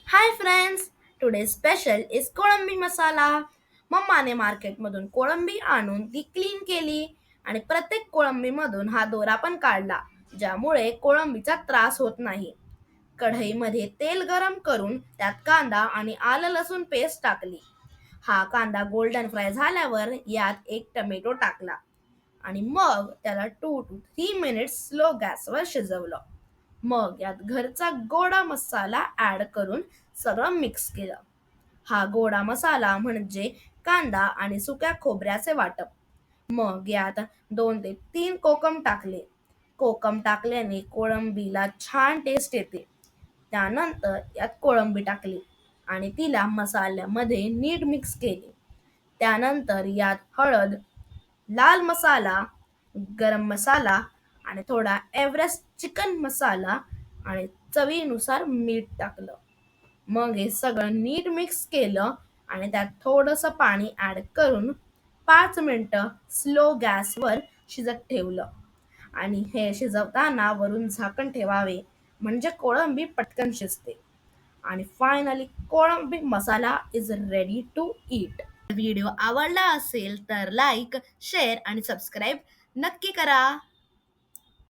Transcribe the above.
Hi friends, today special is कोळंबी मसाला. मम्माने मार्केटमधून कोळंबी आणून ती क्लीन केली आणि प्रत्येक कोळंबीमधून हा दोरा पण काढला, ज्यामुळे कोळंबीचा त्रास होत नाही. कढईमध्ये तेल गरम करून त्यात कांदा आणि आलं लसूण पेस्ट टाकली. हा कांदा गोल्डन फ्राय झाल्यावर यात एक टोमॅटो टाकला आणि मग त्याला 2 to 3 मिनिट्स स्लो गॅसवर शिजवलं. मग यात घरचा गोडा मसाला ऍड करून सगळं मिक्स केलं. हा गोडा मसाला म्हणजे कांदा आणि सुक्या खोबऱ्याचे वाटप. मग यात 2 ते 3 कोकम टाकले. कोकम टाकल्याने कोळंबीला छान टेस्ट येते. त्यानंतर यात कोळंबी टाकली आणि तिला मसाल्यामध्ये नीट मिक्स केले. त्यानंतर यात हळद, लाल मसाला, गरम मसाला आणि थोडा एव्हरेस्ट चिकन मसाला आणि चवीनुसार मीठ टाकलं. मग हे सगळं नीट मिक्स केलं आणि त्यात थोडंसं पाणी ऍड करून 5 मिनिटं स्लो गॅसवर शिजत ठेवलं. आणि हे शिजवताना वरून झाकण ठेवावे, म्हणजे कोळंबी पटकन शिजते. आणि finally kolambi masala is ready to eat. Video आवडला असेल तर लाईक, शेअर आणि सबस्क्राईब नक्की करा.